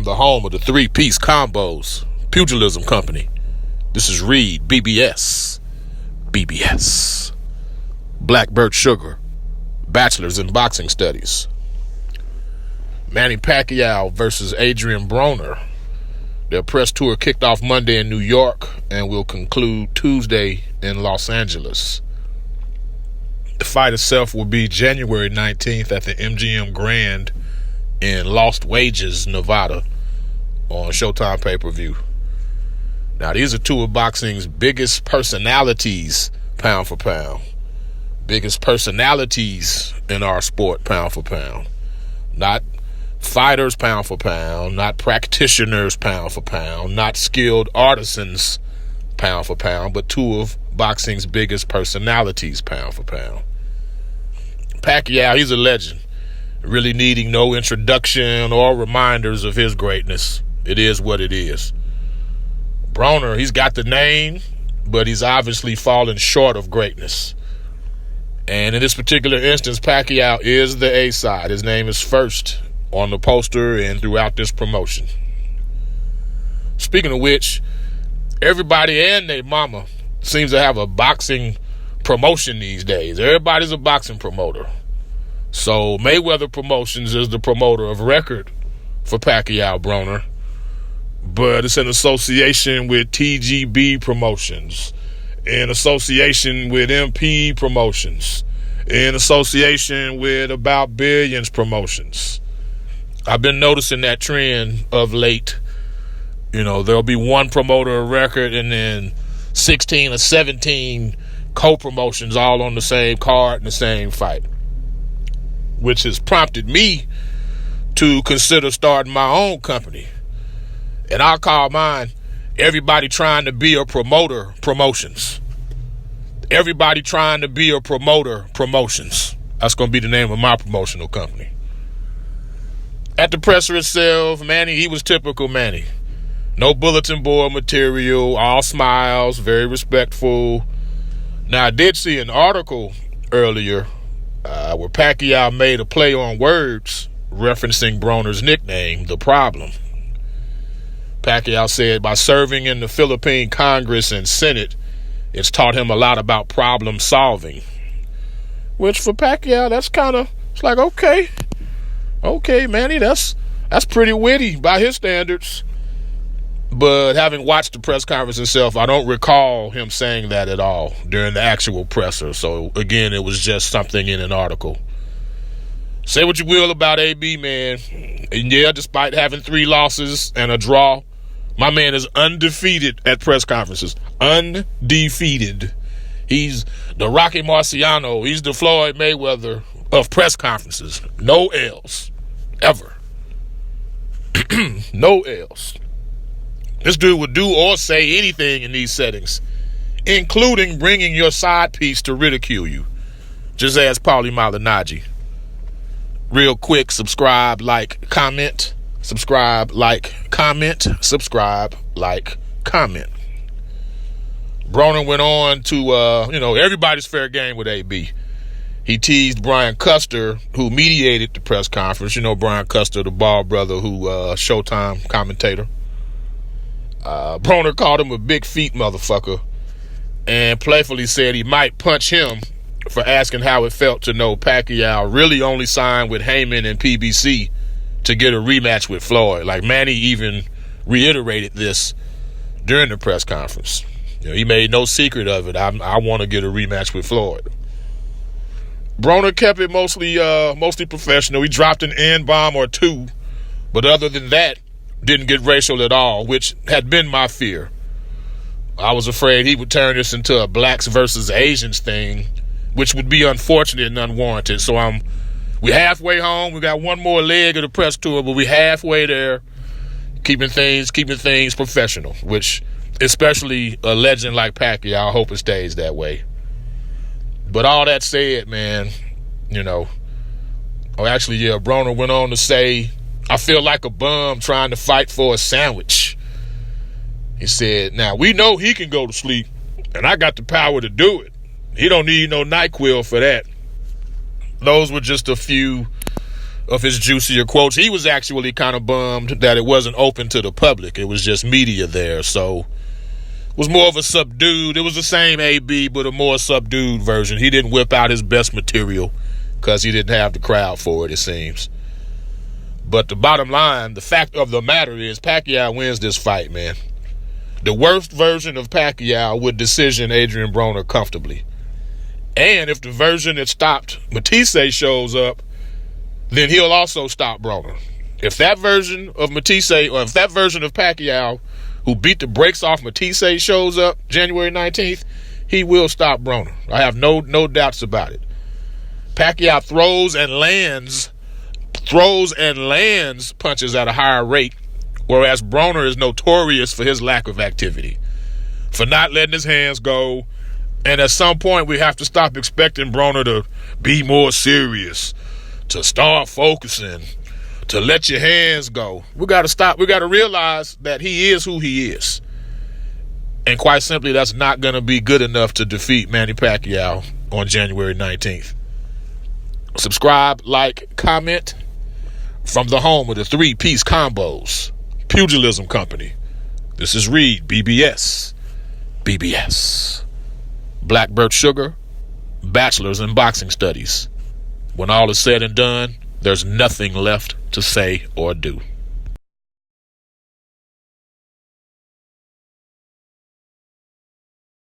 the home of the three-piece combos, Pugilism Company. This is Reed, BBS. Blackbird Sugar, Bachelor's in Boxing Studies. Manny Pacquiao versus Adrian Broner. Their press tour kicked off Monday in New York and will conclude Tuesday in Los Angeles. The fight itself will be January 19th at the MGM Grand in Lost Wages, Nevada, on Showtime pay-per-view. Now, these are two of boxing's biggest personalities, pound for pound. Biggest personalities in our sport, pound for pound. Not fighters, pound for pound. Not practitioners, pound for pound. Not skilled artisans, pound for pound. But two of boxing's biggest personalities, pound for pound. Pacquiao, he's a legend, really needing no introduction or reminders of his greatness. It is what it is. Broner, he's got the name, but he's obviously fallen short of greatness. And in this particular instance, Pacquiao is the A side. His name is first on the poster and throughout this promotion. Speaking of which, everybody and their mama seems to have a boxing promotion these days. Everybody's a boxing promoter. So Mayweather Promotions is the promoter of record for Pacquiao Broner, but it's in association with TGB Promotions, in association with MP Promotions, in association with About Billions Promotions. I've been noticing that trend of late. You know, there'll be one promoter of record and then 16 or 17 co-promotions all on the same card in the same fight, which has prompted me to consider starting my own company. And I'll call mine Everybody Trying to Be a Promoter Promotions. Everybody Trying to Be a Promoter Promotions. That's going to be the name of my promotional company. At the presser itself, Manny, he was typical Manny. No bulletin board material, all smiles, very respectful. Now, I did see an article earlier where Pacquiao made a play on words referencing Broner's nickname, The Problem. Pacquiao said, by serving in the Philippine Congress and Senate, it's taught him a lot about problem solving. Which for Pacquiao, that's kind of, it's like, okay, Manny, that's pretty witty by his standards. But having watched the press conference itself, I don't recall him saying that at all during the actual presser. So, again, it was just something in an article. Say what you will about AB, man. And yeah, despite having 3 losses and a draw, my man is undefeated at press conferences. Undefeated. He's the Rocky Marciano. He's the Floyd Mayweather of press conferences. No L's. Ever. No L's. This dude would do or say anything in these settings, including bringing your side piece to ridicule you. Just ask Paulie Malignaggi. Real quick, subscribe, like, comment. Subscribe, like, comment. Subscribe, like, comment. Broner went on to, everybody's fair game with AB. He teased Brian Custer, who mediated the press conference. You know Brian Custer, the bald brother who, Showtime commentator. Broner called him a big feet motherfucker and playfully said he might punch him for asking how it felt to know Pacquiao really only signed with Heyman and PBC to get a rematch with Floyd. Like, Manny even reiterated this during the press conference. You know, he made no secret of it. I want to get a rematch with Floyd. Broner kept it mostly professional. He dropped an N-bomb or two, but other than that, didn't get racial at all, which had been my fear. I was afraid he would turn this into a blacks versus Asians thing, which would be unfortunate and unwarranted. So we halfway home. We got one more leg of the press tour, but we halfway there, keeping things professional, which, especially a legend like Pacquiao, I hope it stays that way. But all that said, man, Broner went on to say, I feel like a bum trying to fight for a sandwich. He said, now, we know he can go to sleep, and I got the power to do it. He don't need no NyQuil for that. Those were just a few of his juicier quotes. He was actually kind of bummed that it wasn't open to the public. It was just media there. So it was more of a subdued. It was the same AB, but a more subdued version. He didn't whip out his best material because he didn't have the crowd for it seems. But the bottom line, the fact of the matter is Pacquiao wins this fight, man. The worst version of Pacquiao would decision Adrian Broner comfortably. And if the version that stopped Matisse shows up, then he'll also stop Broner. If that version of Matisse, or if that version of Pacquiao, who beat the brakes off Matisse, shows up January 19th, he will stop Broner. I have no doubts about it. Pacquiao throws and lands punches at a higher rate, whereas Broner is notorious for his lack of activity, for not letting his hands go. And at some point, we have to stop expecting Broner to be more serious, to start focusing, to let your hands go. We got to stop. We got to realize that he is who he is. And quite simply, that's not going to be good enough to defeat Manny Pacquiao on January 19th. Subscribe, like, comment from the home of the 3-piece combos, Pugilism Company. This is Reed, BBS. Black Birch Sugar, bachelor's in boxing studies. When all is said and done, there's nothing left to say or do.